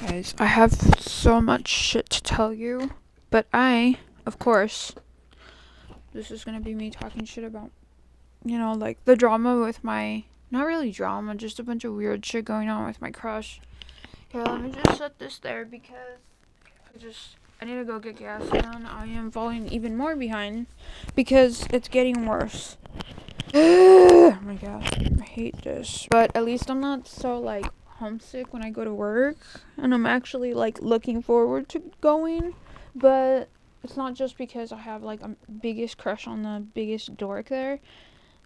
Guys, I have so much shit to tell you, but of course, this is gonna be me talking shit about, like the drama with not really drama, just a bunch of weird shit going on with my crush. Here, let me just set this there because I need to go get gas and I am falling even more behind because it's getting worse. Oh my god, I hate this. But at least I'm not so homesick when I go to work, and I'm actually looking forward to going. But it's not just because I have a biggest crush on the biggest dork there.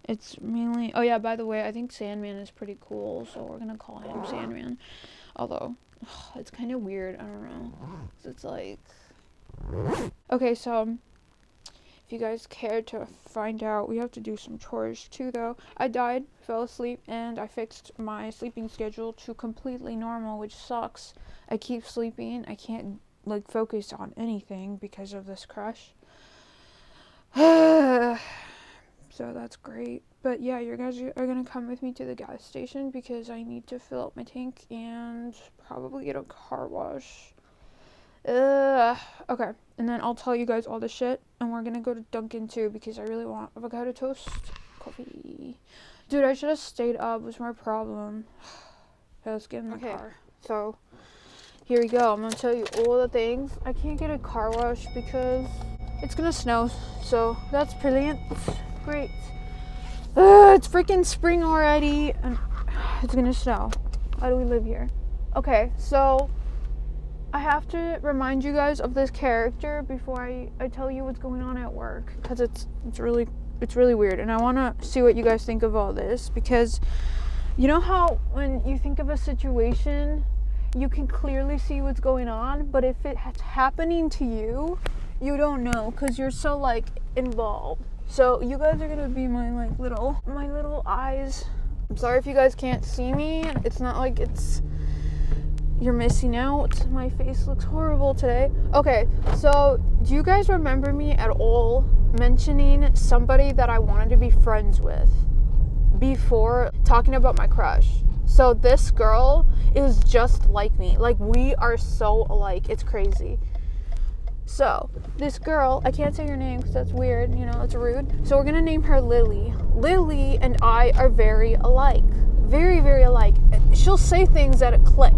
It's mainly, oh yeah, by the way, I think Sandman is pretty cool, so we're gonna call him Sandman. Although it's kind of weird, I don't know. It's okay, so if you guys care to find out, we have to do some chores too though. I fell asleep, and I fixed my sleeping schedule to completely normal, which sucks. I keep sleeping. I can't focus on anything because of this crush. So that's great. But yeah, you guys are gonna come with me to the gas station because I need to fill up my tank and probably get a car wash. Okay, and then I'll tell you guys all the shit, and we're gonna go to Dunkin' too because I really want avocado toast coffee. Dude, I should have stayed up, was my problem. Okay, let's get in the car. So, here we go. I'm gonna tell you all the things. I can't get a car wash because it's gonna snow, so that's brilliant. Great. It's freaking spring already, and it's gonna snow. Why do we live here? Okay, so I have to remind you guys of this character before I tell you what's going on at work, because it's really weird, and I want to see what you guys think of all this, because you know how when you think of a situation, you can clearly see what's going on, but if it's happening to you, you don't know because you're so involved. So you guys are gonna be my little eyes. I'm sorry if you guys can't see me. It's not like you're missing out. My face looks horrible today. Okay, so do you guys remember me at all mentioning somebody that I wanted to be friends with before talking about my crush? So this girl is just like me. We are so alike. It's crazy. So this girl, I can't say her name because that's weird, it's rude. So we're gonna name her Lily. Lily and I are very alike. Very, very alike. She'll say things that click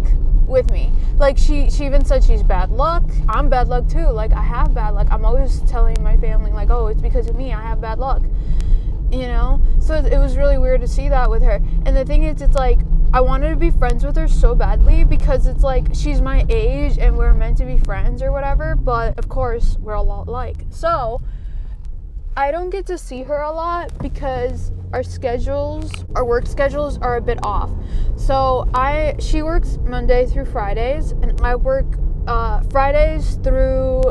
with me. She even said she's bad luck. I'm bad luck too. I have bad luck. I'm always telling my family oh, it's because of me. I have bad luck. So it was really weird to see that with her. And the thing is, it's I wanted to be friends with her so badly because it's she's my age and we're meant to be friends or whatever, but of course we're a lot alike. So I don't get to see her a lot because our work schedules are a bit off. So she works Monday through Fridays, and I work Fridays through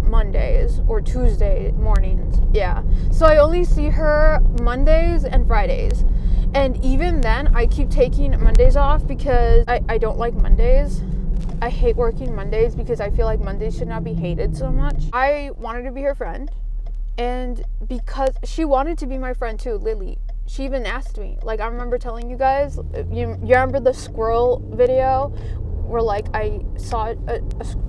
Mondays or Tuesday mornings. Yeah. So I only see her Mondays and Fridays. And even then, I keep taking Mondays off because I don't like Mondays. I hate working Mondays because I feel like Mondays should not be hated so much. I wanted to be her friend. And because she wanted to be my friend too, Lily. She even asked me. I remember telling you guys, you remember the squirrel video where I saw a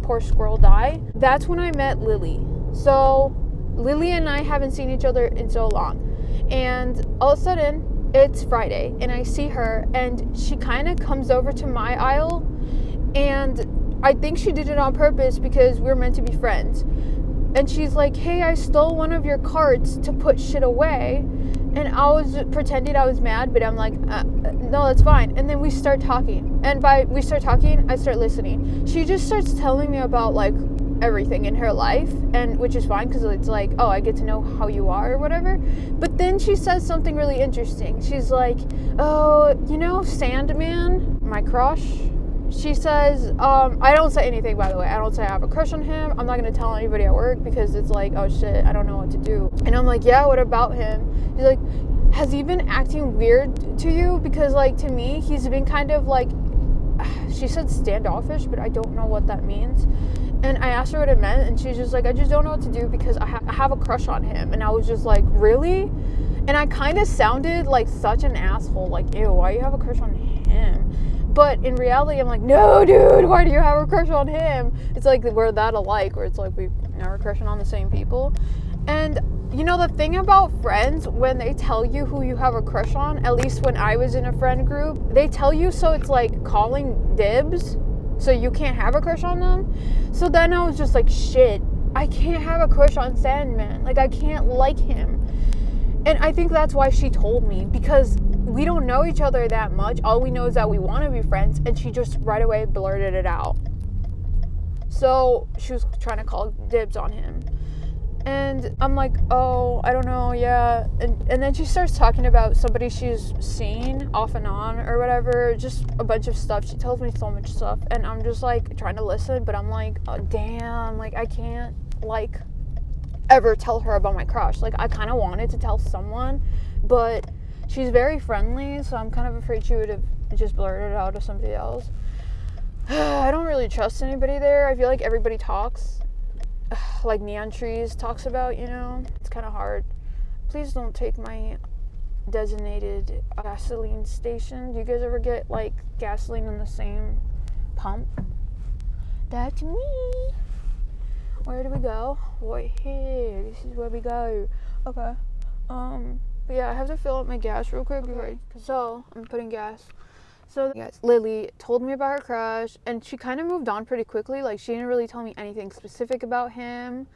poor squirrel die? That's when I met Lily. So Lily and I haven't seen each other in so long. And all of a sudden, it's Friday, and I see her, and she kind of comes over to my aisle, and I think she did it on purpose because we're meant to be friends. And she's like, hey, I stole one of your carts to put shit away. And I was pretending I was mad, but I'm like, no, that's fine. And then we start talking. And by we start talking, I start listening. She just starts telling me about everything in her life, and which is fine because it's oh, I get to know how you are or whatever. But then she says something really interesting. She's like, oh, Sandman, my crush. She says, I don't say anything, by the way. I don't say I have a crush on him. I'm not going to tell anybody at work because it's oh shit, I don't know what to do. And I'm like, yeah, what about him? She's like, has he been acting weird to you? Because to me, he's been kind of she said standoffish, but I don't know what that means. And I asked her what it meant, and she's just I just don't know what to do because I have a crush on him. And I was just really? And I kind of sounded like such an asshole, ew, why you have a crush on him? But in reality, I'm like, no, dude, why do you have a crush on him? It's like we're that alike, where it's like we are crushing on the same people. And you know, the thing about friends, when they tell you who you have a crush on, at least when I was in a friend group, they tell you so it's like calling dibs, so you can't have a crush on them. So then I was just like, shit, I can't have a crush on Sandman. Like, I can't like him. And I think that's why she told me, because we don't know each other that much. All we know is that we want to be friends, and she just right away blurted it out. So she was trying to call dibs on him. And I'm like, oh, I don't know, yeah. And then she starts talking about somebody she's seen off and on or whatever, just a bunch of stuff. She tells me so much stuff, and I'm just like trying to listen, but I'm like, oh, damn, like I can't like ever tell her about my crush. Like, I kind of wanted to tell someone, but she's very friendly, so I'm kind of afraid she would have just blurted it out to somebody else. I don't really trust anybody there. I feel like everybody talks. Like Neon Trees talks about, you know? It's kind of hard. Please don't take my designated gasoline station. Do you guys ever get, like, gasoline in the same pump? That's me. Where do we go? Right here. This is where we go. Okay. But yeah, I have to fill up my gas real quick. Okay. So, I'm putting gas. So, yes, Lily told me about her crush, and she kind of moved on pretty quickly. Like, she didn't really tell me anything specific about him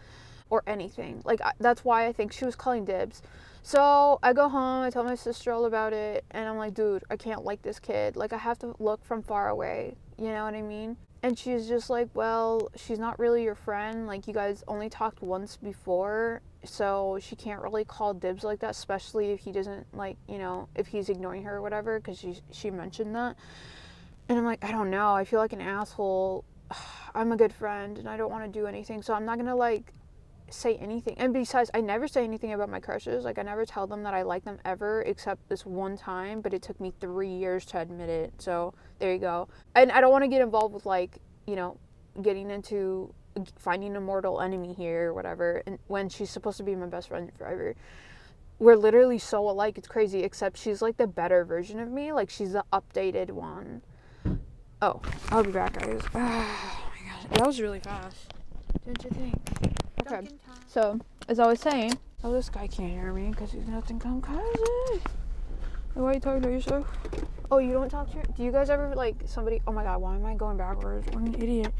or anything. Like, that's why I think she was calling dibs. So, I go home, I tell my sister all about it, and I'm like, dude, I can't like this kid. Like, I have to look from far away. You know what I mean? And she's just like, well, she's not really your friend. Like, you guys only talked once before, so she can't really call dibs like that, especially if he doesn't, like, you know, if he's ignoring her or whatever, because she mentioned that. And I'm like, I don't know. I feel like an asshole. I'm a good friend, and I don't want to do anything, so I'm not going to, like, say anything. And besides, I never say anything about my crushes. Like, I never tell them that I like them ever, except this one time, but it took me 3 years to admit it. So there you go. And I don't want to get involved with, like, you know, getting into finding a mortal enemy here or whatever, and when she's supposed to be my best friend forever. We're literally so alike, it's crazy, except she's like the better version of me. Like, she's the updated one. Oh, I'll be back, guys. Oh my gosh, that was really fast, don't you think? Okay, so, as I was saying, oh, this guy can't hear me because he's gonna think I'm crazy. Why are you talking to yourself? Oh, you don't talk to do you guys ever, like, somebody, oh my god, why am I going backwards? I'm an idiot.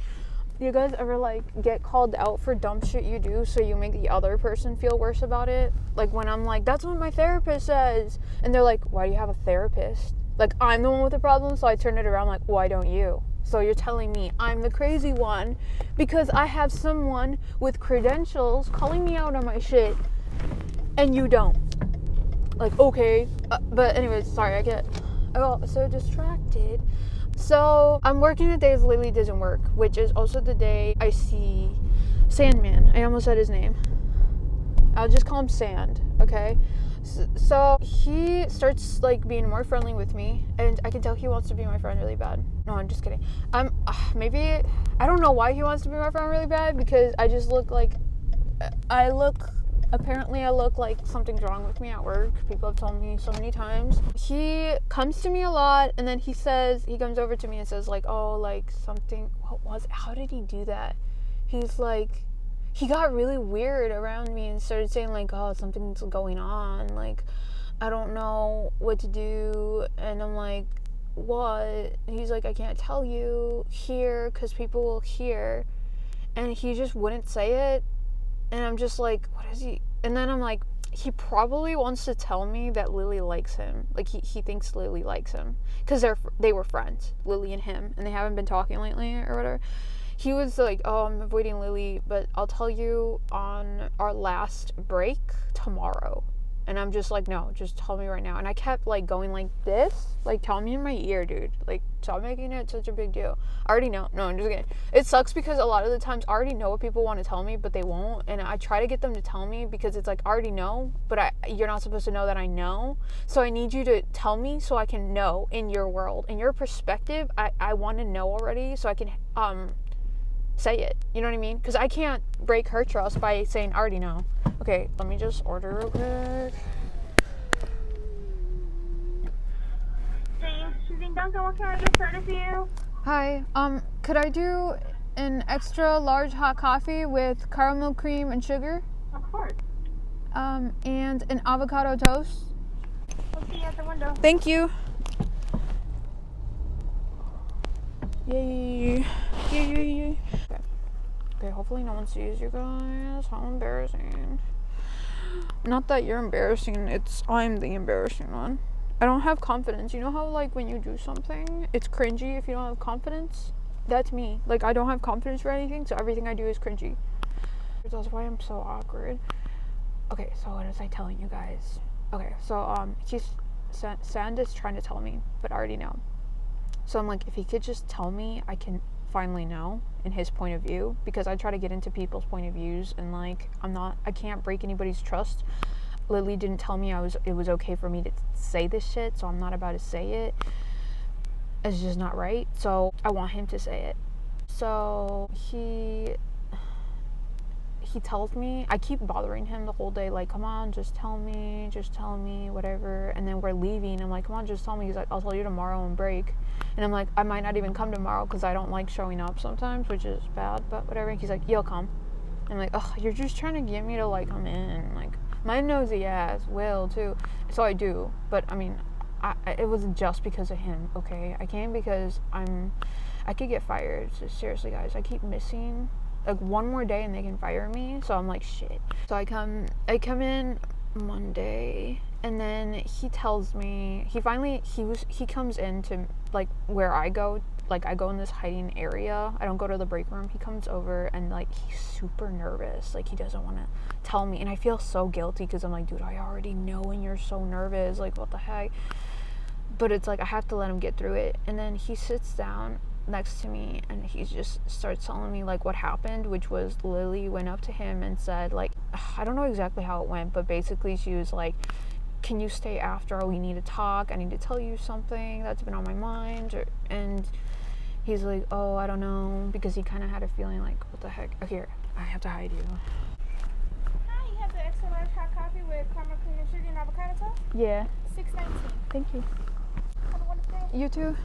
Do you guys ever, like, get called out for dumb shit you do so you make the other person feel worse about it? Like, when I'm like, that's what my therapist says. And they're like, why do you have a therapist? Like, I'm the one with the problem, so I turn it around like, why don't you? So you're telling me I'm the crazy one because I have someone with credentials calling me out on my shit, and you don't. Like, okay. But anyways, sorry, I get so distracted. So, I'm working the days Lily doesn't work, which is also the day I see Sandman. I almost said his name. I'll just call him Sand, okay? So, he starts, like, being more friendly with me, and I can tell he wants to be my friend really bad. No, I'm just kidding. Maybe, I don't know why he wants to be my friend really bad, because I just look like, apparently I look like something's wrong with me at work. People have told me so many times. He comes to me a lot, and then he comes over to me and says, like, oh, like, something, how did he do that? He's like, he got really weird around me and started saying, like, oh, something's going on. Like, I don't know what to do. And I'm like, what? And he's like, I can't tell you here because people will hear. And he just wouldn't say it. And I'm just like, what is he? And then I'm like, he probably wants to tell me that Lily likes him. Like, he thinks Lily likes him. Because they were friends, Lily and him. And they haven't been talking lately or whatever. He was like, oh, I'm avoiding Lily, but I'll tell you on our last break tomorrow. And I'm just like, no, just tell me right now. And I kept, like, going like this. Like, tell me in my ear, dude. Like, stop making it such a big deal. I already know. No, I'm just kidding. It sucks because a lot of the times I already know what people want to tell me, but they won't. And I try to get them to tell me because it's like, I already know, but you're not supposed to know that I know. So I need you to tell me so I can know in your world. In your perspective, I want to know already so I can say it. You know what I mean? Because I can't break her trust by saying, I already know. Okay, let me just order real quick. Thank This is Duncan. What can I get started for you? Hi. Could I do an extra large hot coffee with caramel cream and sugar? Of course. And an avocado toast? I'll see you at the window. Thank you. Yay. Yay. Okay, hopefully no one sees you guys. How embarrassing. Not that you're embarrassing, I'm the embarrassing one. I don't have confidence. You know how, like, when you do something, it's cringy if you don't have confidence? That's me. Like, I don't have confidence for anything, so everything I do is cringy. That's why I'm so awkward. Okay, so what was I telling you guys? Okay, so, Sand is trying to tell me, but I already know. So I'm like, if he could just tell me, I can finally know in his point of view, because I try to get into people's point of views, and, like, I can't break anybody's trust. Lily didn't tell me it was okay for me to say this shit, so I'm not about to say it. It's just not right, so I want him to say it. So he tells me, I keep bothering him the whole day, like, come on, just tell me, whatever. And then we're leaving, I'm like, come on, just tell me. He's like, I'll tell you tomorrow on break. And I'm like, I might not even come tomorrow because I don't like showing up sometimes, which is bad, but whatever. He's like, you'll come. I'm like, oh, you're just trying to get me to, like, come in. Like, my nosy ass will too, so I do. But I mean, it wasn't just because of him, okay? I came because I could get fired. So seriously, guys, I keep missing like one more day and they can fire me. So I'm like, shit. So I come in Monday, and then he tells me he comes into, like, where I go. Like, I go in this hiding area. I don't go to the break room. He comes over and, like, he's super nervous. Like, he doesn't want to tell me. And I feel so guilty because I'm like, dude, I already know and you're so nervous. Like, what the heck? But it's like, I have to let him get through it. And then he sits down next to me and he just starts telling me, like, what happened, which was Lily went up to him and said, like, I don't know exactly how it went, but basically she was like, can you stay after? We need to talk. I need to tell you something that's been on my mind. And he's like, oh, I don't know, because he kind of had a feeling like, what the heck? Oh, here, I have to hide you. Hi, you have the extra large hot coffee with caramel cream and sugar and avocado toast? Yeah. $6.19. Thank you. Have a wonderful day. You too.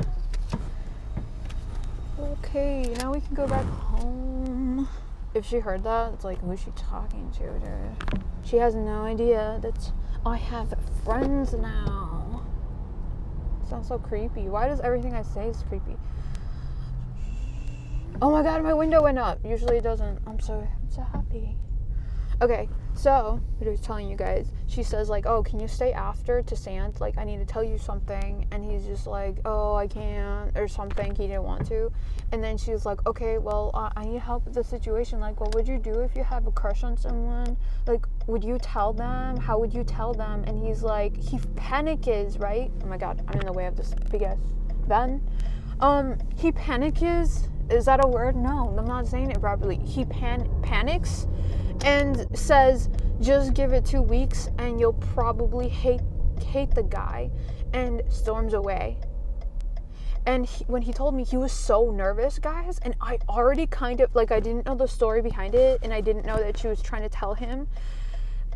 Okay, now we can go back home. If she heard that, it's like, who's she talking to, dude? She has no idea that I have friends now. Sounds so creepy. Why does everything I say is creepy? Oh my god, my window went up. Usually it doesn't. I'm so happy. Okay, so what I was telling you guys, she says, like, oh, can you stay after to Sand? Like, I need to tell you something. And he's just like, oh, I can't, or something. He didn't want to. And then she was like, okay, well, I need help with the situation. Like, what would you do if you have a crush on someone? Like, would you tell them? How would you tell them? And he's like, he panics, right? Oh my god, I'm in the way of this big ass van. He panics. Is that a word? No, I'm not saying it properly. He panics and says, just give it 2 weeks and you'll probably hate the guy, and storms away. And when he told me, he was so nervous, guys, and I already kind of, like, I didn't know the story behind it, and I didn't know that she was trying to tell him.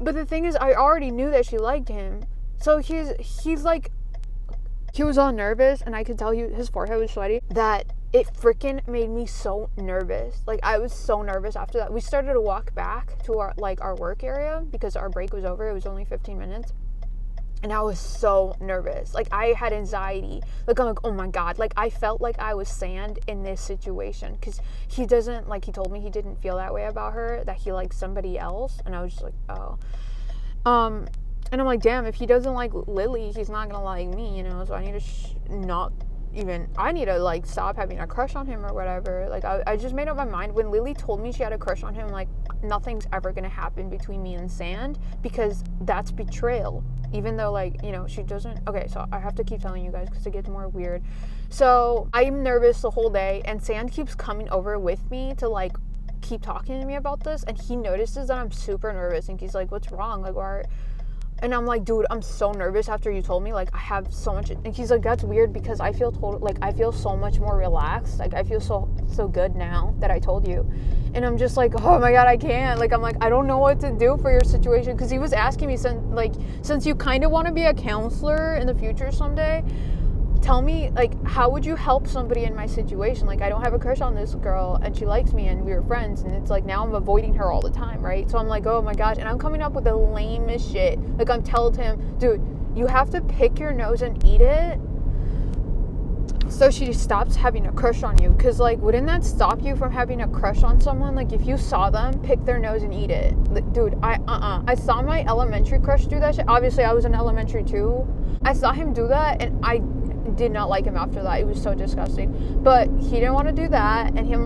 But the thing is, I already knew that she liked him. So he's like, he was all nervous, and I could tell his forehead was sweaty, that it freaking made me so nervous. Like, I was so nervous after that. We started to walk back to our work area because our break was over. It was only 15 minutes. And I was so nervous. Like, I had anxiety. Like, I'm like, oh my god. Like, I felt like I was Sand in this situation. Because he doesn't, like, he told me he didn't feel that way about her, that he liked somebody else. And I was just like, oh. And I'm like, damn, if he doesn't like Lily, he's not gonna like me, you know? So I need to I need to, like, stop having a crush on him or whatever. Like, I just made up my mind. When Lily told me she had a crush on him, like, nothing's ever gonna happen between me and Sand, because that's betrayal. Even though, like, you know, she doesn't. Okay, so I have to keep telling you guys because it gets more weird. So I'm nervous the whole day, and Sand keeps coming over with me to, like, keep talking to me about this, and he notices that I'm super nervous, and he's like, what's wrong? Like, why? And I'm like, dude, I'm so nervous after you told me, like, I have so much. And he's like, that's weird because I feel I feel so much more relaxed. Like, I feel so good now that I told you. And I'm just like, oh my god, I can't. Like, I'm like, I don't know what to do for your situation. Because he was asking me, since you kind of want to be a counselor in the future someday, tell me, like, how would you help somebody in my situation? Like, I don't have a crush on this girl, and she likes me, and we were friends, and it's like, now I'm avoiding her all the time, right? So I'm like, oh my gosh, and I'm coming up with the lamest shit. Like, I'm telling him, dude, you have to pick your nose and eat it so she stops having a crush on you. Because, like, wouldn't that stop you from having a crush on someone? Like, if you saw them, pick their nose and eat it. Like, dude, I saw my elementary crush do that shit. Obviously, I was in elementary too. I saw him do that, and I did not like him after that. It was so disgusting. But he didn't want to do that, and him...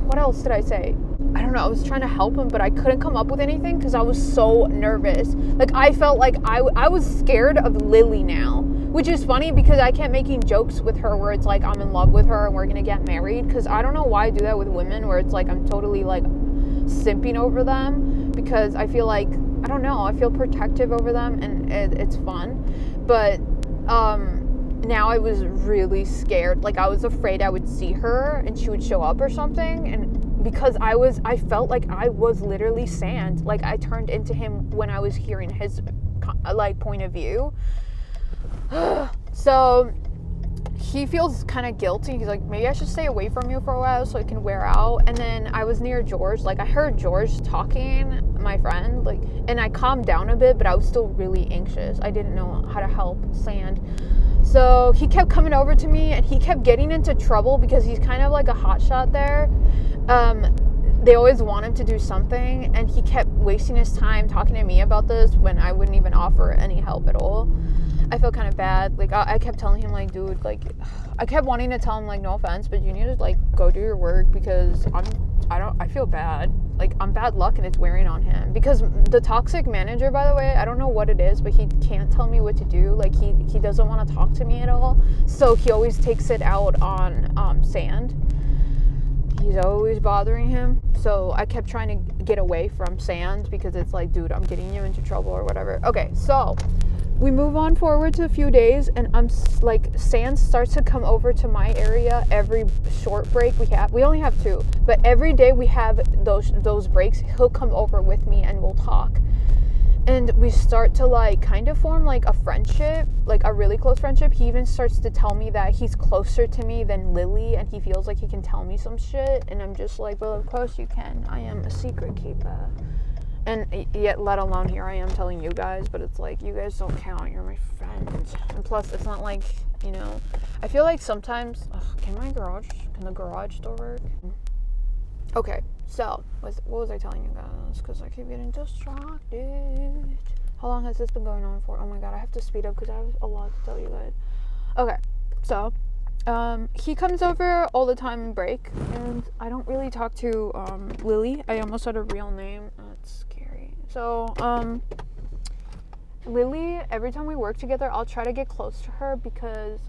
What else did I say? I don't know. I was trying to help him, but I couldn't come up with anything because I was so nervous. Like, I felt like I was scared of Lily now. Which is funny because I kept making jokes with her where it's like I'm in love with her and we're going to get married. Because I don't know why I do that with women where it's like I'm totally like simping over them. Because I feel like, I don't know, I feel protective over them and it's fun. But now I was really scared. Like, I was afraid I would see her and she would show up or something. And because I felt like I was literally sand. Like, I turned into him when I was hearing his like point of view. So he feels kind of guilty. He's like, maybe I should stay away from you for a while so it can wear out. And then I was near George. Like, I heard George talking, my friend, like, and I calmed down a bit, but I was still really anxious. I didn't know how to help Sand. So he kept coming over to me and he kept getting into trouble because he's kind of like a hotshot there. They always want him to do something, and he kept wasting his time talking to me about this when I wouldn't even offer any help at all. I felt kind of bad. Like, I kept telling him, like, dude, like, I kept wanting to tell him, like, no offense, but you need to, like, go do your work because I feel bad. Like, I'm bad luck and it's wearing on him. Because the toxic manager, by the way, I don't know what it is, but he can't tell me what to do. Like, he doesn't want to talk to me at all. So he always takes it out on Sand. He's always bothering him. So I kept trying to get away from Sand because it's like, dude, I'm getting you into trouble or whatever. Okay, so we move on forward to a few days, and I'm like, Sand starts to come over to my area every short break we have. We only have 2, but every day we have those breaks, he'll come over with me and we'll talk. And we start to, like, kind of form, like, a friendship, like, a really close friendship. He even starts to tell me that he's closer to me than Lily, and he feels like he can tell me some shit. And I'm just like, well, of course you can. I am a secret keeper. And yet, let alone here I am telling you guys, but it's like, you guys don't count. You're my friends. And plus, it's not like, you know, I feel like sometimes, can the garage door work? Okay, so, what was I telling you guys? Because I keep getting distracted. How long has this been going on for? Oh my god, I have to speed up because I have a lot to tell you guys. Okay, so, he comes over all the time in break, and I don't really talk to, Lily. I almost said her real name. That's scary. So, Lily, every time we work together, I'll try to get close to her because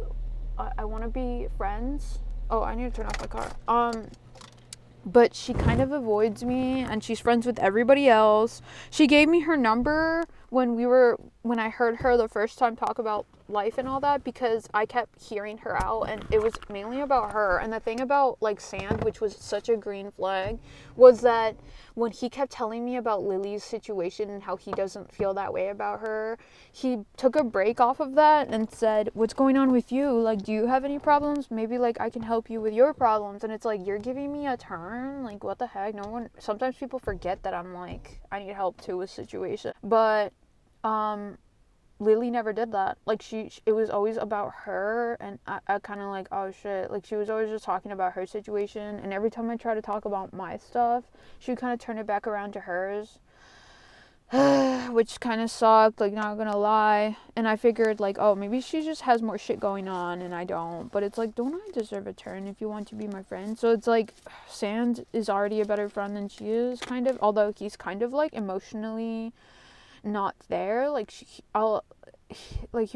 I want to be friends. Oh, I need to turn off my car. But she kind of avoids me, and she's friends with everybody else. She gave me her number when I heard her the first time talk about life and all that, because I kept hearing her out, and it was mainly about her. And the thing about, like, Sand, which was such a green flag, was that when he kept telling me about Lily's situation and how he doesn't feel that way about her, he took a break off of that and said, what's going on with you? Like, do you have any problems? Maybe, like, I can help you with your problems. And it's like, you're giving me a turn? Like, what the heck? Sometimes people forget that I'm like, I need help too with situation. But, Lily never did that. Like, it was always about her, and I kind of like, oh shit. Like, she was always just talking about her situation, and every time I try to talk about my stuff, she would kind of turn it back around to hers. Which kind of sucked, like, not gonna lie. And I figured, like, oh, maybe she just has more shit going on and I don't. But it's like, don't I deserve a turn if you want to be my friend? So it's like, Sand is already a better friend than she is, kind of. Although he's kind of, like, emotionally not there. Like, he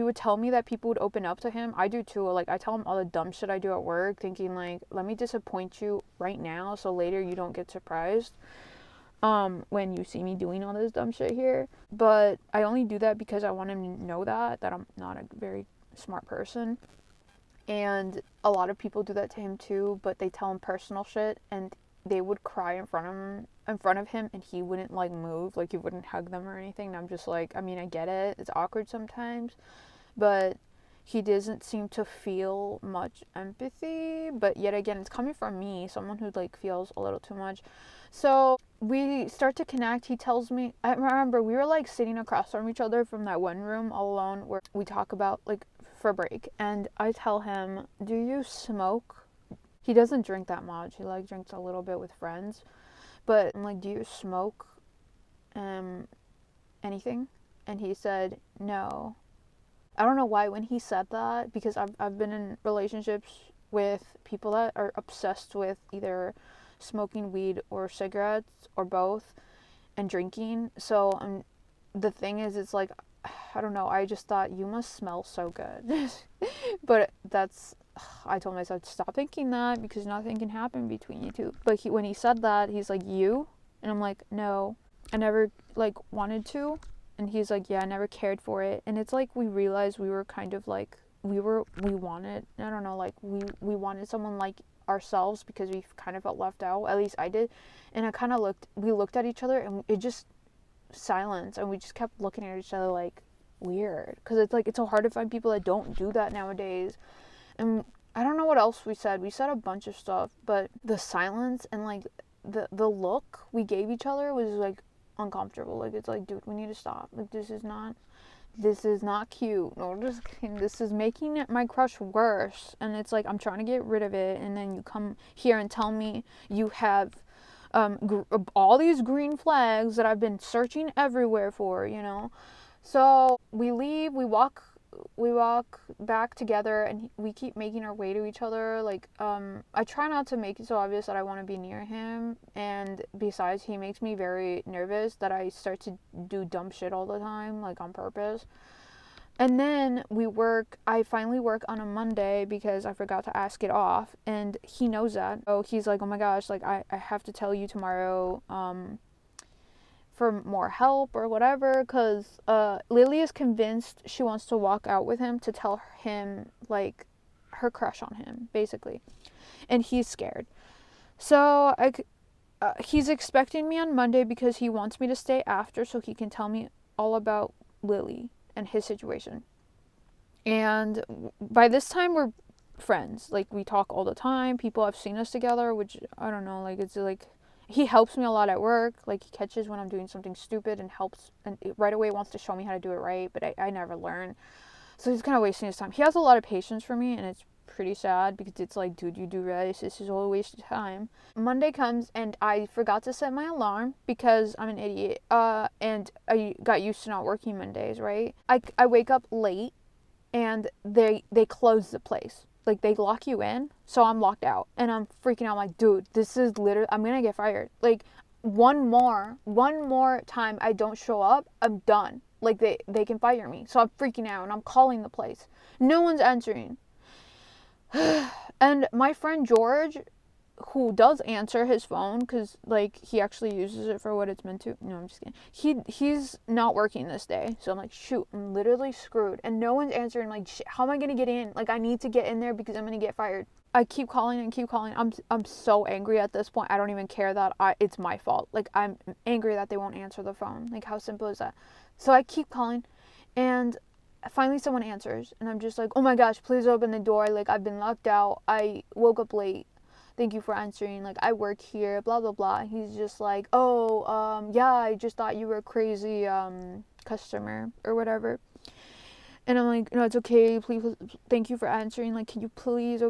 would tell me that people would open up to him. I do too. Like, I tell him all the dumb shit I do at work, thinking, like, let me disappoint you right now so later you don't get surprised when you see me doing all this dumb shit here. But I only do that because I want him to know that I'm not a very smart person. And a lot of people do that to him too, but they tell him personal shit, and they would cry in front of him, and he wouldn't, like, move. Like, he wouldn't hug them or anything. And I'm just like, I mean, I get it. It's awkward sometimes, but he doesn't seem to feel much empathy, but yet again, it's coming from me, someone who like feels a little too much. So we start to connect. He tells me, I remember we were like sitting across from each other from that one room all alone where we talk about like for break, and I tell him, do you smoke? He doesn't drink that much. He like drinks a little bit with friends, but I'm like, do you smoke anything? And he said no. I don't know why when he said that, because I've been in relationships with people that are obsessed with either smoking weed or cigarettes or both and drinking. So the thing is, it's like, I don't know, I just thought you must smell so good. But I told myself to stop thinking that because nothing can happen between you two. But when he said that, he's like, you? And I'm like, no, I never like wanted to. And he's like, yeah, I never cared for it. And it's like we realized we were kind of like, we wanted, I don't know, like we wanted someone like ourselves because we kind of felt left out. At least I did. And we looked at each other and it just silence. And we just kept looking at each other like weird. Because it's like, it's so hard to find people that don't do that nowadays. And I don't know what else we said. We said a bunch of stuff. But the silence and like the look we gave each other was like, uncomfortable. Like, it's like, dude, we need to stop. Like, this is not cute. No, just kidding. This is making my crush worse. And it's like, I'm trying to get rid of it, and then you come here and tell me you have all these green flags that I've been searching everywhere for, you know. So we leave, we walk back together, and we keep making our way to each other. Like, I try not to make it so obvious that I want to be near him, and besides, he makes me very nervous that I start to do dumb shit all the time, like on purpose. And then I finally work on a Monday because I forgot to ask it off, and he knows that. So he's like, oh my gosh, like I have to tell you tomorrow, for more help or whatever, because Lily is convinced she wants to walk out with him to tell him like her crush on him, basically, and he's scared. So he's expecting me on Monday because he wants me to stay after so he can tell me all about Lily and his situation. And by this time we're friends, like we talk all the time. People have seen us together, which I don't know, like it's like he helps me a lot at work. Like, he catches when I'm doing something stupid and helps, and right away wants to show me how to do it right, but I never learn. So he's kind of wasting his time. He has a lot of patience for me, and it's pretty sad because it's like, dude, you do realize this is all a waste of time. Monday comes, and I forgot to set my alarm because I'm an idiot. And I got used to not working Mondays, right? I wake up late, and they close the place. Like, they lock you in, so I'm locked out, and I'm freaking out. I'm like, dude, this is literally, I'm gonna get fired. Like, one more time I don't show up, I'm done. Like, they can fire me. So I'm freaking out, and I'm calling the place. No one's answering. And my friend George, who does answer his phone, because, like, he actually uses it for what it's meant to. No, I'm just kidding. He's not working this day. So I'm like, shoot, I'm literally screwed. And no one's answering. Like, shit, how am I going to get in? Like, I need to get in there because I'm going to get fired. I keep calling and keep calling. I'm so angry at this point. I don't even care that it's my fault. Like, I'm angry that they won't answer the phone. Like, how simple is that? So I keep calling, and finally someone answers, and I'm just like, oh my gosh, please open the door. Like, I've been locked out. I woke up late. Thank you for answering. Like, I work here, blah, blah, blah. He's just like, oh, yeah, I just thought you were a crazy customer or whatever. And I'm like, no, it's okay. Please, thank you for answering. Like, can you please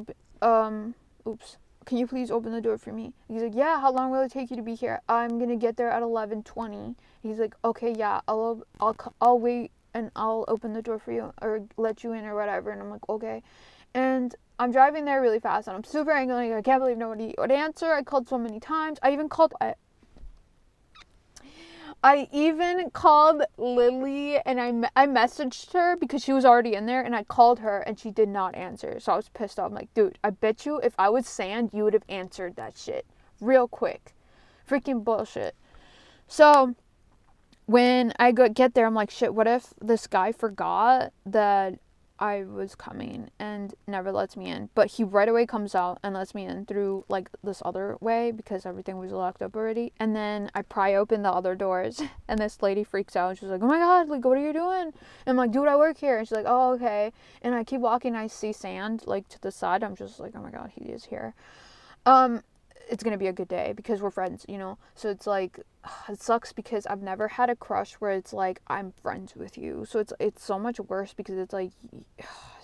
can you please open the door for me? He's like, yeah, how long will it take you to be here? I'm going to get there at 11:20. He's like, okay, yeah, I'll wait and I'll open the door for you or let you in or whatever. And I'm like, okay. And I'm driving there really fast, and I'm super angry. Like, I can't believe nobody would answer. I called so many times. I even called Lily, and I messaged her because she was already in there, and I called her, and she did not answer. So I was pissed off. I'm like, dude, I bet you if I was sand, you would have answered that shit real quick. Freaking bullshit. So when I get there, I'm like, shit, what if this guy forgot that I was coming and never lets me in. But he right away comes out and lets me in through like this other way because everything was locked up already. And then I pry open the other doors and this lady freaks out and she's like, oh my god, like what are you doing? And I'm like, dude, I work here. And she's like, oh, okay. And I keep walking and I see sand like to the side. I'm just like, oh my god, he is here. It's gonna be a good day because we're friends, you know. So it's like, it sucks because I've never had a crush where it's like I'm friends with you. So it's so much worse because it's like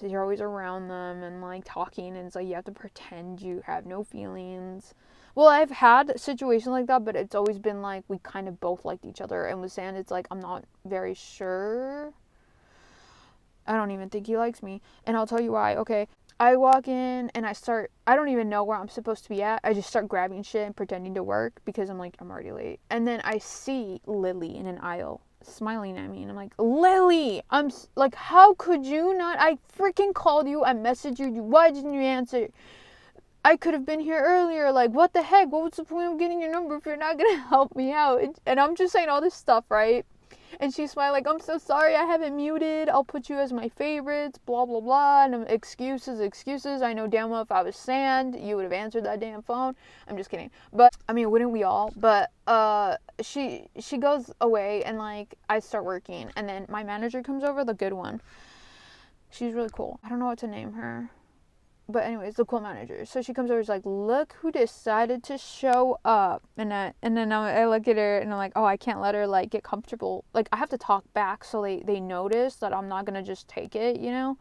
you're always around them and like talking, and it's like you have to pretend you have no feelings. Well, I've had situations like that, but it's always been like we kind of both liked each other. And with Sand, it's like I'm not very sure. I don't even think he likes me, and I'll tell you why. Okay, I walk in and I don't even know where I'm supposed to be at. I just start grabbing shit and pretending to work because I'm like, I'm already late. And then I see Lily in an aisle smiling at me and I'm like, Lily, I'm like, how could you not? I freaking called you. I messaged you. Why didn't you answer? I could have been here earlier. Like, what the heck? What was the point of getting your number if you're not going to help me out? And I'm just saying all this stuff, right? And she smiled like, I'm so sorry, I have it muted. I'll put you as my favorites, blah, blah, blah. And excuses. I know damn well if I was Sand, you would have answered that damn phone. I'm just kidding. But, I mean, wouldn't we all? But, she goes away and, like, I start working. And then my manager comes over, the good one. She's really cool. I don't know what to name her. But anyways, the cool manager. So she comes over, she's like, look who decided to show up. And then I look at her and I'm like, oh, I can't let her like get comfortable. Like I have to talk back so they notice that I'm not gonna just take it, you know?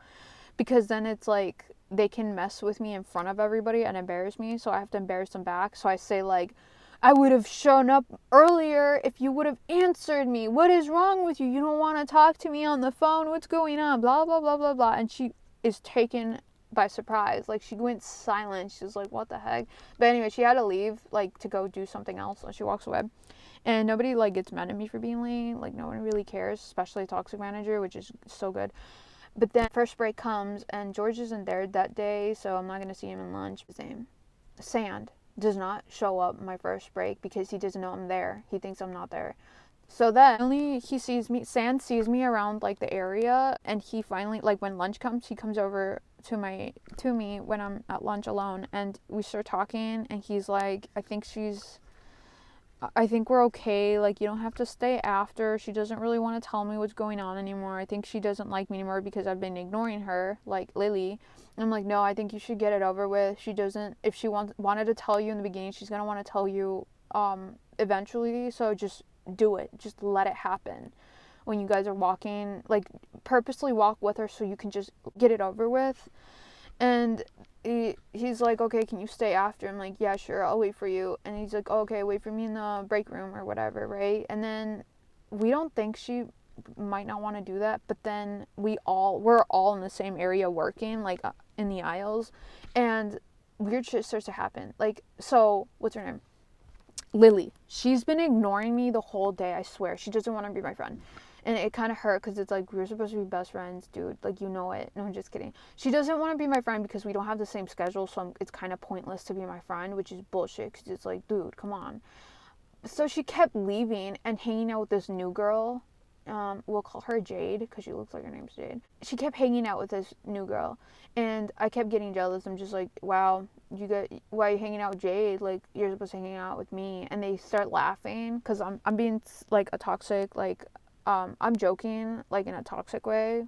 Because then it's like they can mess with me in front of everybody and embarrass me, so I have to embarrass them back. So I say like, I would have shown up earlier if you would have answered me. What is wrong with you? You don't want to talk to me on the phone? What's going on? Blah, blah, blah, blah, blah. And she is taken by surprise. Like, she went silent. She was like, what the heck? But anyway, she had to leave, like, to go do something else. So she walks away. And nobody, like, gets mad at me for being late. Like, no one really cares, especially a toxic manager, which is so good. But then first break comes, and George isn't there that day, so I'm not going to see him in lunch. Same. Sand does not show up my first break because he doesn't know I'm there. He thinks I'm not there. So then only he sees me, Sand sees me around like the area, and he finally, like when lunch comes, he comes over to me when I'm at lunch alone, and we start talking, and he's like, I think we're okay, like you don't have to stay after. She doesn't really want to tell me what's going on anymore. I think she doesn't like me anymore because I've been ignoring her, like Lily. And I'm like, no, I think you should get it over with. She doesn't, if she wanted to tell you in the beginning, she's gonna want to tell you eventually, so just do it. Just let it happen. When you guys are walking, like purposely walk with her so you can just get it over with. And he's like, okay, can you stay after? I'm like, yeah, sure, I'll wait for you. And he's like, okay, wait for me in the break room or whatever, right? And then we don't think she might not want to do that, but then we're all in the same area working, like in the aisles, and weird shit starts to happen. Like, so what's her name? Lily. She's been ignoring me the whole day, I swear. She doesn't want to be my friend. And it kind of hurt because it's like, we're supposed to be best friends, dude. Like, you know it. No, I'm just kidding. She doesn't want to be my friend because we don't have the same schedule, so it's kind of pointless to be my friend, which is bullshit because it's like, dude, come on. So she kept leaving and hanging out with this new girl. We'll call her Jade because she looks like her name's Jade. She kept hanging out with this new girl, and I kept getting jealous. I'm just like, wow, why are you hanging out with Jade? Like, you're supposed to hang out with me. And they start laughing because I'm being like a toxic, like, I'm joking, like, in a toxic way,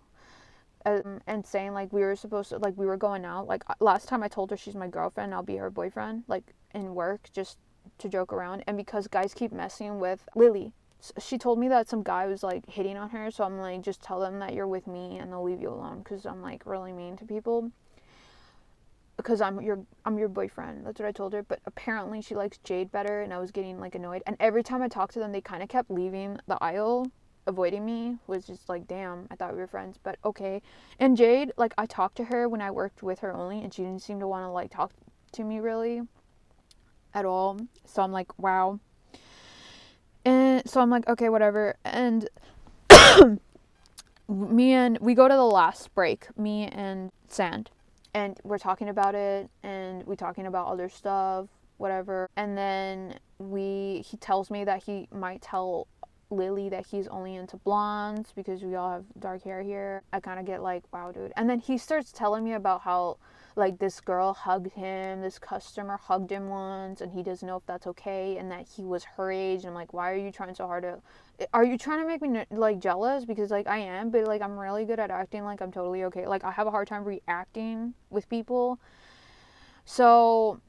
and saying, like, we were going out. Like, last time I told her she's my girlfriend, I'll be her boyfriend, like, in work, just to joke around. And because guys keep messing with Lily, she told me that some guy was, like, hitting on her, so I'm like, just tell them that you're with me and they'll leave you alone, because I'm, like, really mean to people. Because I'm your boyfriend. That's what I told her. But apparently she likes Jade better, and I was getting, like, annoyed. And every time I talked to them, they kind of kept leaving the aisle, avoiding me. Was just like, damn, I thought we were friends, but okay. And Jade, like, I talked to her when I worked with her only, and she didn't seem to want to, like, talk to me really at all. So I'm like, wow. And so I'm like, okay, whatever. And we go to the last break, me and Sand, and we're talking about it, and we're talking about other stuff, whatever. And then he tells me that he might tell Lily that he's only into blondes because we all have dark hair here. I kind of get like, wow, dude. And then he starts telling me about how like this girl hugged him, this customer hugged him once, and he doesn't know if that's okay, and that he was her age. And I'm like, why are you trying so hard to, are you trying to make me like jealous? Because like I am, but like I'm really good at acting like I'm totally okay. Like I have a hard time reacting with people. So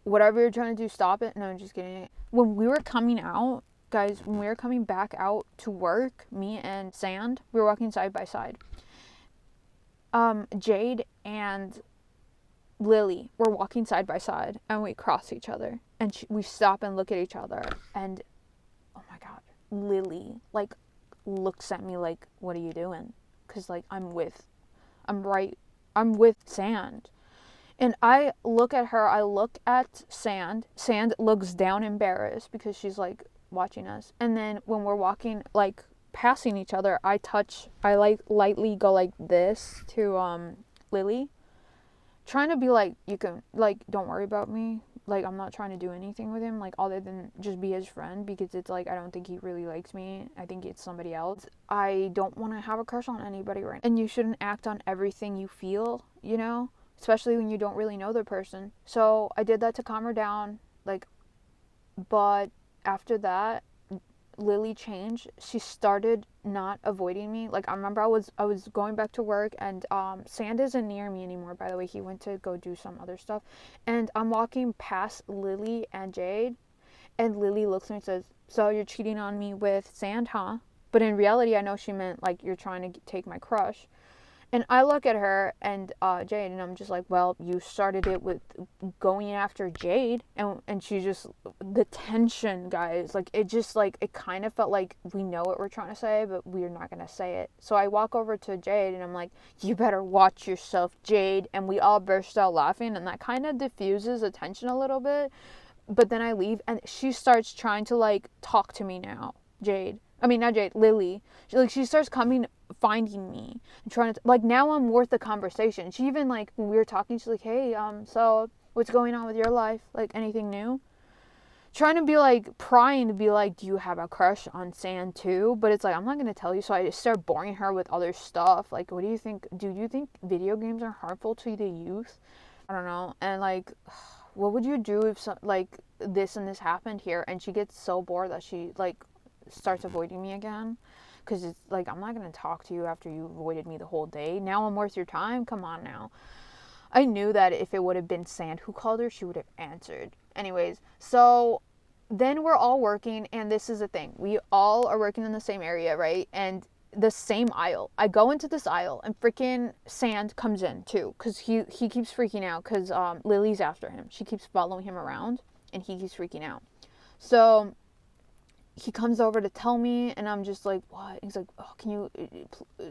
whatever you're trying to do, stop it. No, I'm just kidding. When we were coming out, guys, when we were coming back out to work, me and Sand, we were walking side by side. Jade and Lily were walking side by side, and we cross each other, and we stop and look at each other, and oh my god, Lily like looks at me like, what are you doing? Because like I'm with Sand. And I look at her, I look at Sand. Sand looks down embarrassed because she's like watching us. And then when we're walking, like passing each other, I like lightly go like this to Lily. Trying to be like, you can, like, don't worry about me. Like, I'm not trying to do anything with him, like, other than just be his friend, because it's like, I don't think he really likes me. I think it's somebody else. I don't want to have a crush on anybody right now. And you shouldn't act on everything you feel, you know? Especially when you don't really know the person. So I did that to calm her down, like, but after that, Lily changed. She started not avoiding me. Like I remember I was going back to work, and Sand isn't near me anymore, by the way. He went to go do some other stuff. And I'm walking past Lily and Jade, and Lily looks at me and says, "So you're cheating on me with Sand, huh?" But in reality, I know she meant like, you're trying to take my crush. And I look at her and Jade, and I'm just like, well, you started it with going after Jade. And she just, the tension, guys, like, it just, like, it kind of felt like we know what we're trying to say, but we're not going to say it. So I walk over to Jade, and I'm like, you better watch yourself, Jade. And we all burst out laughing, and that kind of diffuses the tension a little bit. But then I leave, and she starts trying to, like, talk to me now, Jade. I mean, not Jade, Lily. She starts coming, finding me, and trying to, like, now I'm worth the conversation. She even, like, when we were talking, she's like, hey, so what's going on with your life? Like, anything new? Trying to be, like, prying to be like, do you have a crush on Sand too? But it's like, I'm not going to tell you. So I just start boring her with other stuff. Like, what do you think? Do you think video games are harmful to the youth? I don't know. And, like, what would you do if, like, this and this happened here? And she gets so bored that she, like, starts avoiding me again, because it's like, I'm not going to talk to you after you avoided me the whole day. Now I'm worth your time? Come on now. I knew that if it would have been Sand who called her, she would have answered. Anyways, so then we're all working, and this is the thing, we all are working in the same area, right? And the same aisle. I go into this aisle, and freaking Sand comes in too, because he keeps freaking out, because Lily's after him. She keeps following him around, and he keeps freaking out. So he comes over to tell me, and I'm just like, what? He's like, oh, can you,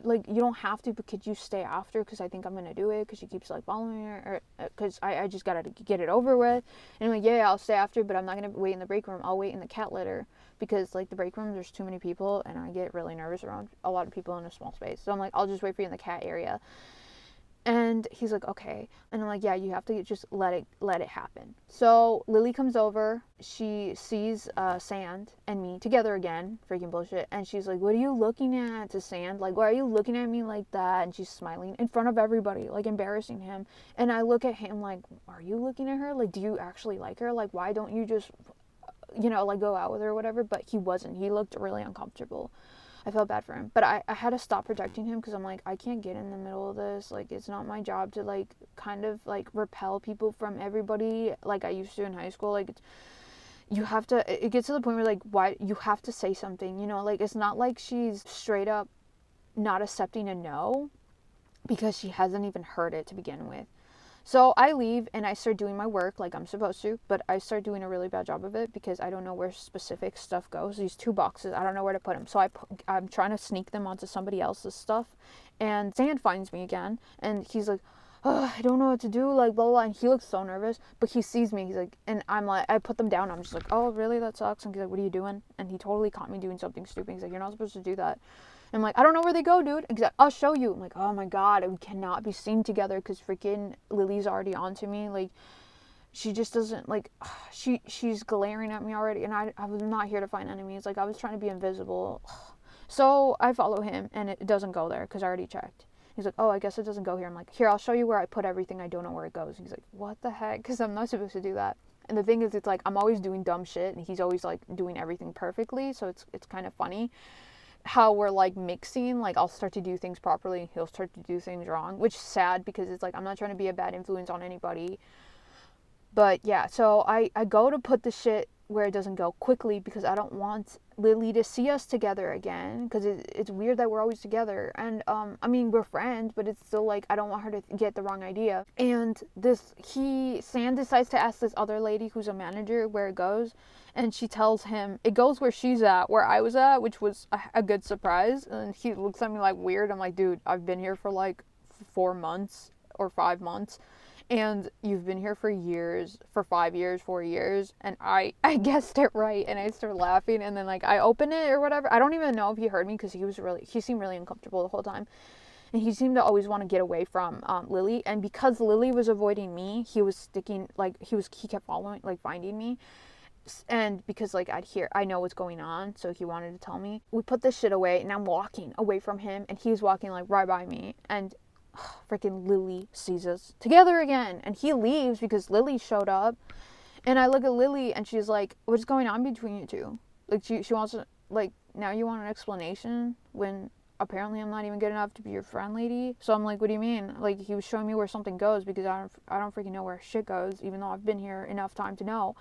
like, you don't have to, but could you stay after, because I think I'm gonna do it, because she keeps, like, following her, or because I just gotta get it over with. And I'm like, yeah, I'll stay after, but I'm not gonna wait in the break room. I'll wait in the cat litter, because, like, the break room, there's too many people, and I get really nervous around a lot of people in a small space. So I'm like, I'll just wait for you in the cat area. And he's like, okay. And I'm like, yeah, you have to just let it happen. So Lily comes over. She sees Sand and me together again. Freaking bullshit. And she's like, what are you looking at, to Sand? Like, why are you looking at me like that? And she's smiling in front of everybody, like, embarrassing him. And I look at him like, are you looking at her? Like, do you actually like her? Like, why don't you just, you know, like, go out with her or whatever? But he wasn't. He looked really uncomfortable. I felt bad for him, but I had to stop protecting him, because I'm like, I can't get in the middle of this. Like, it's not my job to, like, kind of, like, repel people from everybody like I used to in high school. Like, you have to, it gets to the point where, like, why, you have to say something, you know? Like, it's not like she's straight up not accepting a no, because she hasn't even heard it to begin with. So I leave, and I start doing my work like I'm supposed to, but I start doing a really bad job of it, because I don't know where specific stuff goes. These 2 boxes, I don't know where to put them. So I'm trying to sneak them onto somebody else's stuff, and Sand finds me again, and he's like, oh, I don't know what to do, like, blah, blah, and he looks so nervous, but he sees me, he's like, and I'm like, I put them down, I'm just like, oh, really, that sucks, and he's like, what are you doing? And he totally caught me doing something stupid. He's like, you're not supposed to do that. I'm like, I don't know where they go, dude. He's like, I'll show you. I'm like, oh my god, we cannot be seen together, because freaking Lily's already onto me. Like, she just doesn't, like, she's glaring at me already, and I was not here to find enemies. Like, I was trying to be invisible. So I follow him, and it doesn't go there, because I already checked. He's like, oh, I guess it doesn't go here. I'm like, here, I'll show you where I put everything. I don't know where it goes. He's like, what the heck? Because I'm not supposed to do that. And the thing is, it's like, I'm always doing dumb shit, and he's always, like, doing everything perfectly, so it's kind of funny how we're, like, mixing. Like, I'll start to do things properly, he'll start to do things wrong, which is sad, because it's like, I'm not trying to be a bad influence on anybody. But yeah, so I go to put the shit where it doesn't go quickly, because I don't want Lily to see us together again, because it's weird that we're always together. And I mean, we're friends, but it's still like, I don't want her to get the wrong idea. And Sam decides to ask this other lady who's a manager where it goes, and she tells him it goes where she's at, where I was at, which was a good surprise. And he looks at me like weird. I'm like, dude, I've been here for like 4 months or 5 months, and you've been here for years, for 5 years, 4 years, and I guessed it right. And I started laughing, and then, like, I opened it or whatever. I don't even know if he heard me, because he seemed really uncomfortable the whole time, and he seemed to always want to get away from Lily. And because Lily was avoiding me, he was sticking, like, he kept following, like, finding me. And because, like, I know what's going on, so he wanted to tell me. We put this shit away, and I'm walking away from him, and he's walking, like, right by me, and freaking Lily sees us together again, and he leaves because Lily showed up. And I look at Lily, and she's like, what's going on between you two? Like, she wants to, like, now you want an explanation when apparently I'm not even good enough to be your friend, lady. So I'm like, what do you mean? Like, he was showing me where something goes, because I don't freaking know where shit goes, even though I've been here enough time to know.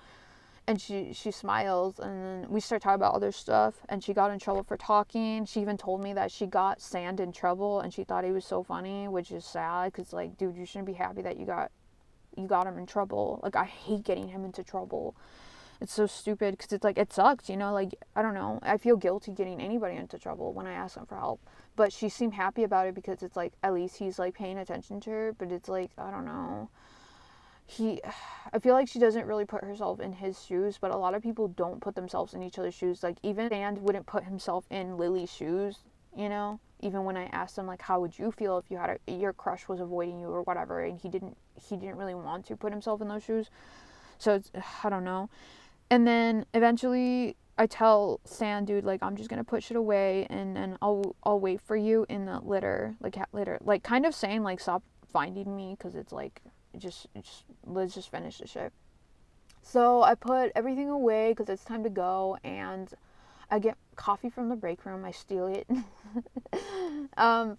And she smiles, and then we start talking about other stuff, and she got in trouble for talking. She even told me that she got Sand in trouble, and she thought he was so funny, which is sad, because, like, dude, you shouldn't be happy that you got him in trouble. Like, I hate getting him into trouble. It's so stupid, because it's like, it sucks, you know, like, I don't know, I feel guilty getting anybody into trouble when I ask them for help. But she seemed happy about it, because it's like, at least he's, like, paying attention to her. But it's like, I don't know, I feel like she doesn't really put herself in his shoes, but a lot of people don't put themselves in each other's shoes. Like, even Sand wouldn't put himself in Lily's shoes, you know? Even when I asked him, like, how would you feel if you had your crush was avoiding you or whatever, and he didn't really want to put himself in those shoes. So it's, I don't know. And then eventually I tell Sand, dude, like, I'm just gonna put shit away, and I'll wait for you in the litter, like, cat litter, like, kind of saying, like, stop finding me, because it's like, just let's just finish the shit. So I put everything away, because it's time to go, and I get coffee from the break room. I steal it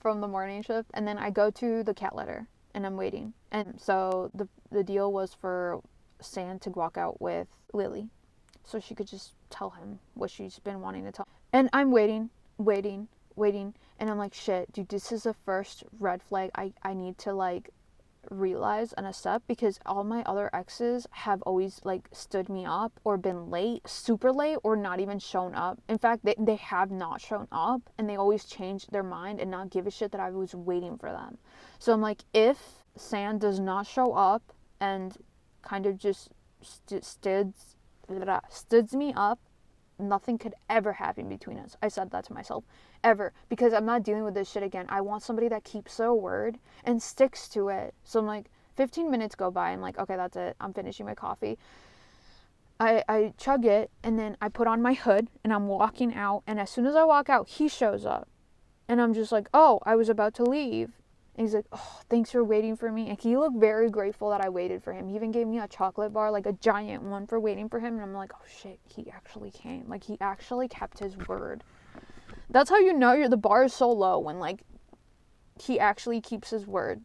from the morning shift, and then I go to the cat litter, and I'm waiting. And so the deal was for Sand to walk out with Lily, so she could just tell him what she's been wanting to tell. And I'm waiting, and I'm like, shit, dude, this is the first red flag I need to, like, realize and accept, because all my other exes have always, like, stood me up or been late, super late, or not even shown up. In fact, they have not shown up, and they always change their mind and not give a shit that I was waiting for them. So I'm like, if Sand does not show up and kind of just stood me up, nothing could ever happen between us. I said that to myself. Ever. Because I'm not dealing with this shit again. I want somebody that keeps their word and sticks to it. So I'm like, 15 minutes go by. I'm like, okay, that's it. I'm finishing my coffee. I chug it, and then I put on my hood, and I'm walking out. And as soon as I walk out, he shows up. And I'm just like, oh, I was about to leave. And he's like, oh, thanks for waiting for me. And he looked very grateful that I waited for him. He even gave me a chocolate bar, like a giant one, for waiting for him. And I'm like, oh shit, he actually came. Like, he actually kept his word. That's how you know the bar is so low, when, like, he actually keeps his word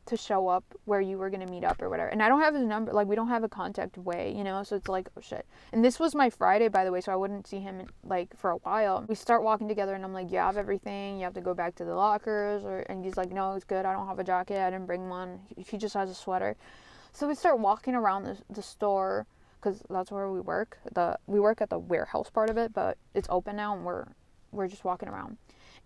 to show up where you were going to meet up or whatever. And I don't have his number. Like, we don't have a contact way, you know? So it's like, oh shit. And this was my Friday, by the way, so I wouldn't see him, like, for a while. We start walking together, and I'm like, you have everything? You have to go back to the lockers? And he's like, no, it's good. I don't have a jacket. I didn't bring one. He just has a sweater. So we start walking around the store, because that's where we work. We work at the warehouse part of it, but it's open now, and we're just walking around.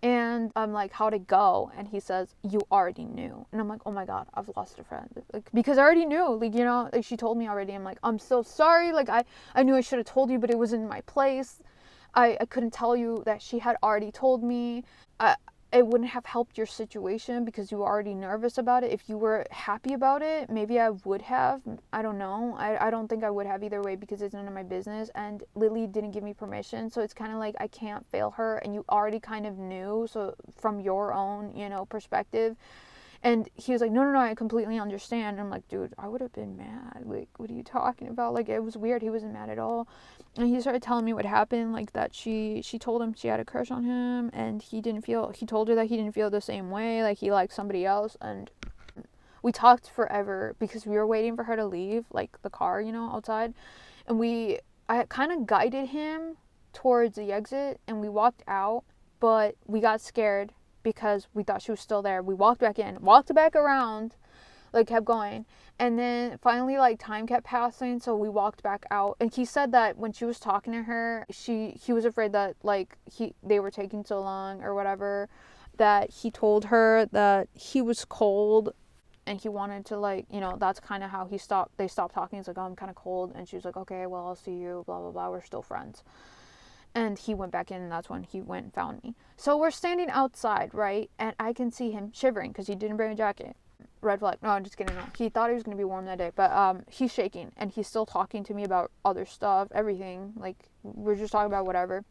And I'm like, how'd it go? And he says, you already knew. And I'm like, oh my God, I've lost a friend. Like, because I already knew, like, you know, like, she told me already. I'm like, I'm so sorry. Like, I knew I should have told you, but it was in my place. I couldn't tell you that she had already told me. it wouldn't have helped your situation because you were already nervous about it. If you were happy about it, maybe I would have. I don't know. I don't think I would have either way because it's none of my business. And Lily didn't give me permission. So it's kind of like I can't fail her. And you already kind of knew. So from your own, perspective. And he was like, no, I completely understand. And I'm like, dude, I would have been mad. Like, what are you talking about? Like, it was weird. He wasn't mad at all. And he started telling me what happened, like that she told him she had a crush on him, and he told her that he didn't feel the same way, like he liked somebody else. And we talked forever because we were waiting for her to leave, like the car, outside. And I kind of guided him towards the exit, and we walked out, but we got scared because we thought she was still there. We walked back in, walked back around, like kept going. And then finally, like, time kept passing, so we walked back out. And he said that when she was talking to her, he was afraid that, like, they were taking so long or whatever, that he told her that he was cold and he wanted to, like, that's kind of how they stopped talking. He's like, oh, I'm kind of cold. And she was like, okay, well, I'll see you, blah, blah, blah. We're still friends. And he went back in, and that's when he went and found me. So we're standing outside, right? And I can see him shivering because he didn't bring a jacket. Red flag. No, I'm just kidding. No. He thought he was going to be warm that day. But he's shaking, and he's still talking to me about other stuff, everything. Like, we're just talking about whatever.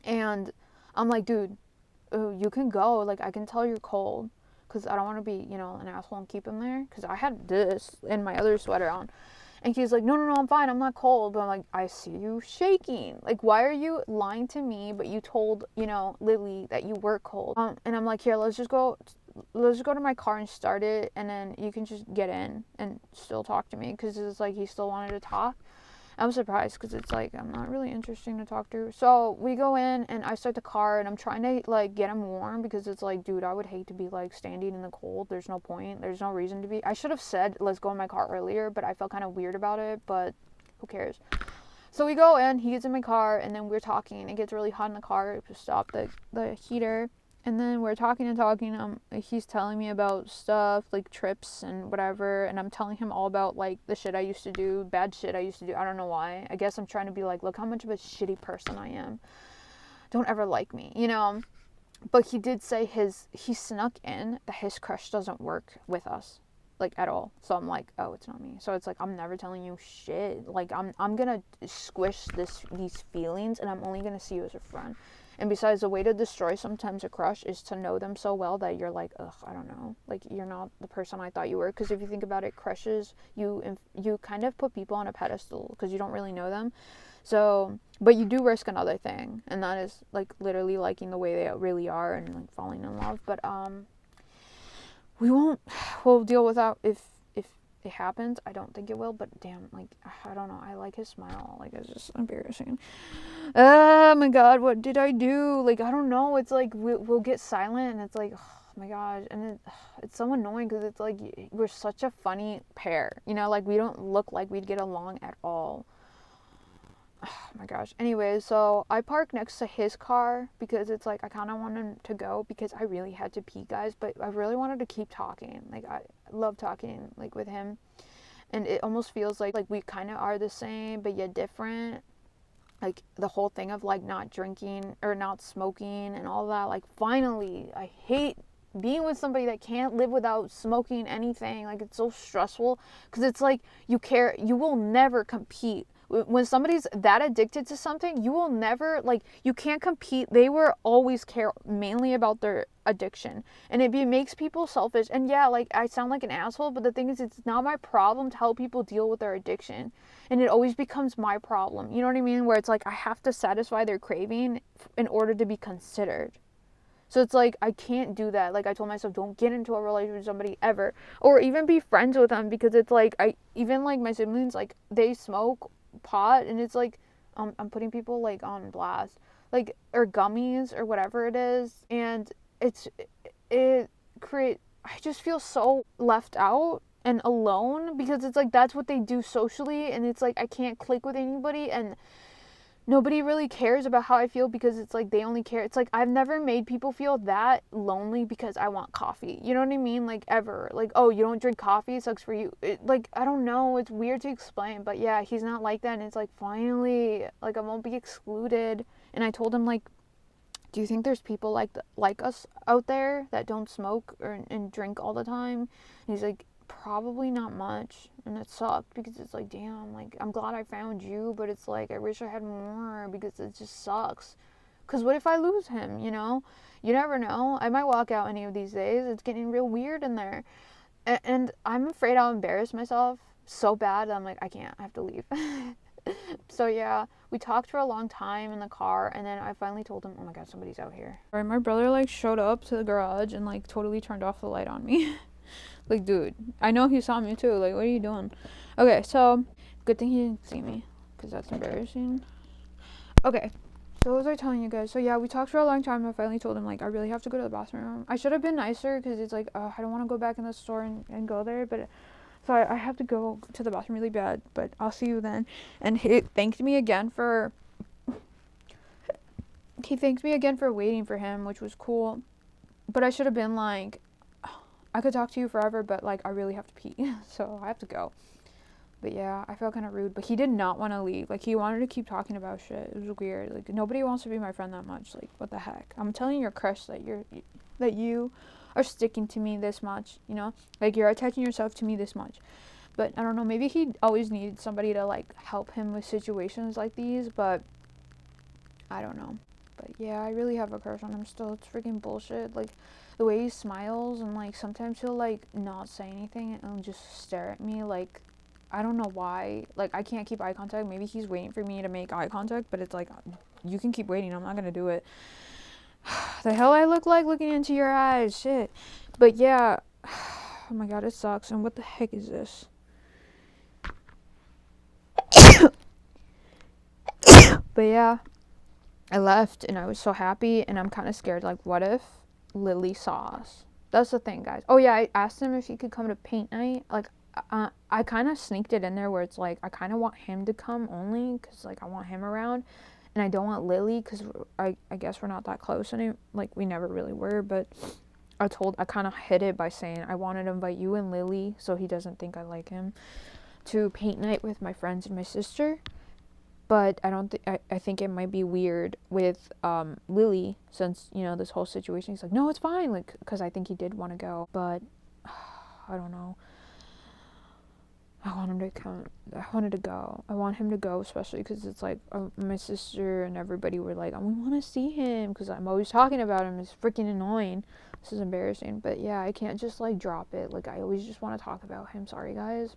And I'm like, dude, you can go. Like, I can tell you're cold because I don't want to be, an asshole and keep him there. Because I had this and my other sweater on. And he's like, no, I'm fine. I'm not cold. But I'm like, I see you shaking. Like, why are you lying to me? But you told, Lily that you were cold. And I'm like, here, let's just go to my car and start it. And then you can just get in and still talk to me. Because it's like he still wanted to talk. I'm surprised because it's like I'm not really interesting to talk to. So we go in and I start the car and I'm trying to like get him warm because it's like, dude, I would hate to be like standing in the cold. There's no point. There's no reason to be. I should have said let's go in my car earlier, but I felt kind of weird about it. But who cares? So we go in. He gets in my car and then we're talking. It gets really hot in the car. We stop the heater. And then we're talking. He's telling me about stuff, like trips and whatever. And I'm telling him all about, like, the shit I used to do, bad shit I used to do. I don't know why. I guess I'm trying to be like, look how much of a shitty person I am. Don't ever like me, But he did say he snuck in that his crush doesn't work with us, like, at all. So I'm like, oh, it's not me. So it's like, I'm never telling you shit. Like, I'm gonna squish these feelings, and I'm only gonna see you as a friend. And besides, the way to destroy sometimes a crush is to know them so well that you're like, ugh, I don't know. Like, you're not the person I thought you were. Because if you think about it, crushes, you kind of put people on a pedestal because you don't really know them. So, but you do risk another thing. And that is, like, literally liking the way they really are and, like, falling in love. But, we'll deal with that if it happens. I don't think it will, but damn, like, I don't know. I like his smile. Like, it's just embarrassing. Oh my god, what did I do? Like, I don't know. It's like we'll get silent, and it's like, oh my gosh, and it's so annoying because it's like we're such a funny pair, like we don't look like we'd get along at all. Oh my gosh. Anyway, so I parked next to his car because it's like I kind of wanted to go because I really had to pee, guys, but I really wanted to keep talking. Like, I love talking, like, with him, and it almost feels like we kind of are the same but yet different. Like, the whole thing of, like, not drinking or not smoking and all that. Like, finally, I hate being with somebody that can't live without smoking anything. Like, it's so stressful because it's like you will never compete. When somebody's that addicted to something, you will never, like, you can't compete. They will always care mainly about their addiction. And it makes people selfish. And yeah, like, I sound like an asshole, but the thing is, it's not my problem to help people deal with their addiction. And it always becomes my problem. You know what I mean? Where it's like I have to satisfy their craving in order to be considered. So it's like I can't do that. Like, I told myself, don't get into a relationship with somebody ever, or even be friends with them, because it's like even like my siblings, like, they smoke pot, and it's like I'm putting people, like, on blast, like, or gummies or whatever it is, and I just feel so left out and alone because it's like that's what they do socially, and it's like I can't click with anybody, and nobody really cares about how I feel because it's like they only care. It's like I've never made people feel that lonely because I want coffee. You know what I mean? Like, ever. Like, oh, you don't drink coffee? It sucks for you. Like, I don't know. It's weird to explain. But yeah, he's not like that. And it's like, finally, like, I won't be excluded. And I told him, like, do you think there's people like us out there that don't smoke and drink all the time? And he's like, probably not much. And it sucked because it's like, damn, like, I'm glad I found you, but it's like, I wish I had more because it just sucks. Because what if I lose him, you know? You never know. I might walk out any of these days. It's getting real weird in there. And I'm afraid I'll embarrass myself so bad that I'm like, I can't. I have to leave. So yeah, we talked for a long time in the car, and then I finally told him, oh my god, somebody's out here. Right, my brother like showed up to the garage and like totally turned off the light on me. Like, dude, I know he saw me too. Like, what are you doing? Okay, so good thing he didn't see me, because that's embarrassing. Okay, so what was I telling you guys? So yeah, we talked for a long time. I finally told him, like, I really have to go to the bathroom. I should have been nicer, because it's like, I don't want to go back in the store and go there, but so I have to go to the bathroom really bad, but I'll see you then. And he thanked me again for waiting for him, which was cool. But I should have been like, I could talk to you forever, but like, I really have to pee, so I have to go. But yeah, I felt kind of rude. But he did not want to leave. Like, he wanted to keep talking about shit. It was weird. Like, nobody wants to be my friend that much. Like, what the heck? I'm telling your crush that you are sticking to me this much, you know? Like, you're attaching yourself to me this much. But I don't know, maybe he always needed somebody to like help him with situations like these, but I don't know. But yeah, I really have a crush on him still. It's freaking bullshit. Like, the way he smiles, and like sometimes he'll like not say anything and just stare at me. Like, I don't know why. Like, I can't keep eye contact. Maybe he's waiting for me to make eye contact, but it's like, you can keep waiting. I'm not gonna do it. The hell I look like looking into your eyes. Shit. But yeah. Oh my god, it sucks. And what the heck is this? But yeah, I left and I was so happy, and I'm kind of scared. Like, what if Lily saw us? That's the thing, guys. Oh yeah, I asked him if he could come to paint night. Like, I kind of sneaked it in there where it's like, I kind of want him to come only because like I want him around, and I don't want Lily because I guess we're not that close anymore. Like, we never really were, but I kind of hid it by saying I wanted to invite you and Lily so he doesn't think I like him to paint night with my friends and my sister. But I don't think, I think it might be weird with Lily, since, you know, this whole situation. He's like, no, it's fine, like, because I think he did want to go, but I don't know. I want him to come. I wanted to go. I want him to go, especially because it's like my sister and everybody were like, we want to see him because I'm always talking about him. It's freaking annoying. This is embarrassing, but yeah, I can't just like drop it. Like, I always just want to talk about him. Sorry, guys.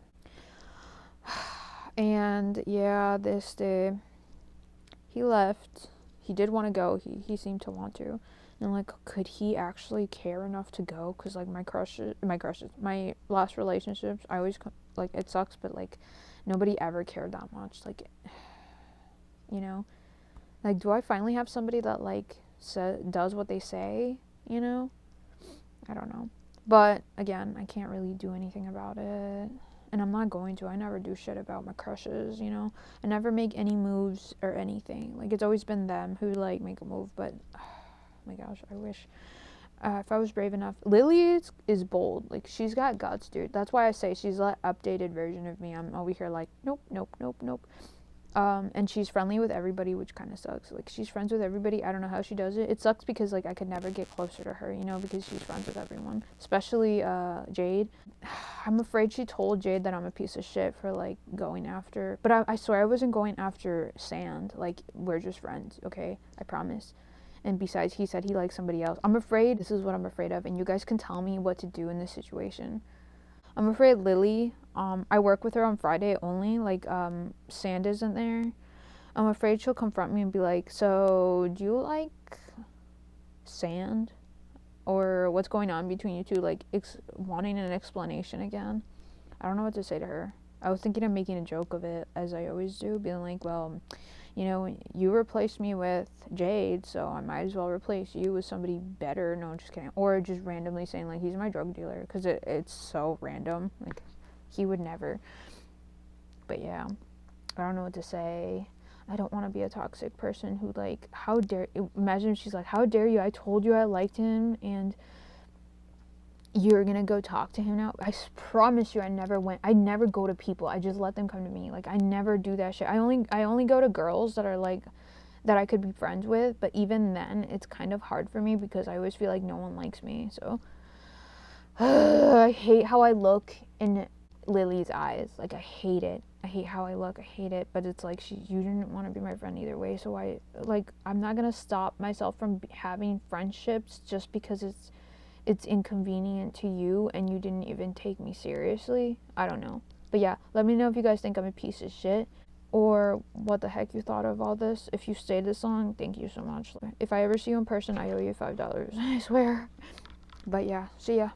And yeah, this day he left. He did want to go. He seemed to want to. And like, could he actually care enough to go? Because like my last relationships, I always like, it sucks, but like nobody ever cared that much. Like, you know, like, do I finally have somebody that like does what they say? You know, I don't know. But again, I can't really do anything about it. And I'm not going to. I never do shit about my crushes, you know. I never make any moves or anything. Like, it's always been them who, like, make a move. But, oh my gosh, I wish. If I was brave enough. Lily is bold. Like, she's got guts, dude. That's why I say she's the updated version of me. I'm over here like, nope, nope, nope, nope. And she's friendly with everybody, which kind of sucks. Like, she's friends with everybody. I don't know how she does it. It sucks because, like, I could never get closer to her, you know, because she's friends with everyone. Especially, Jade. I'm afraid she told Jade that I'm a piece of shit for, like, going after. But I swear I wasn't going after Sand. Like, we're just friends, okay? I promise. And besides, he said he likes somebody else. I'm afraid. This is what I'm afraid of. And you guys can tell me what to do in this situation. I'm afraid Lily, I work with her on Friday only, like, Sand isn't there. I'm afraid she'll confront me and be like, so, do you like Sand? Or what's going on between you two, like, wanting an explanation again. I don't know what to say to her. I was thinking of making a joke of it, as I always do, being like, well, you know, you replaced me with Jade, so I might as well replace you with somebody better. No, just kidding. Or just randomly saying, like, he's my drug dealer, because it's so random. Like, he would never. But yeah, I don't know what to say. I don't want to be a toxic person who, like, imagine if she's like, how dare you, I told you I liked him, and you're gonna go talk to him now. I promise you, I never go to people. I just let them come to me. Like, I never do that shit. I only go to girls that are like, that I could be friends with, but even then it's kind of hard for me because I always feel like no one likes me. So I hate how I look in Lily's eyes. Like, I hate it. I hate how I look. I hate it. But it's like, you didn't want to be my friend either way. So I'm not gonna stop myself from having friendships just because it's inconvenient to you and you didn't even take me seriously. I don't know. But yeah, let me know if you guys think I'm a piece of shit or what the heck you thought of all this. If you stayed this long, thank you so much. If I ever see you in person, I owe you $5. I swear. But yeah, see ya.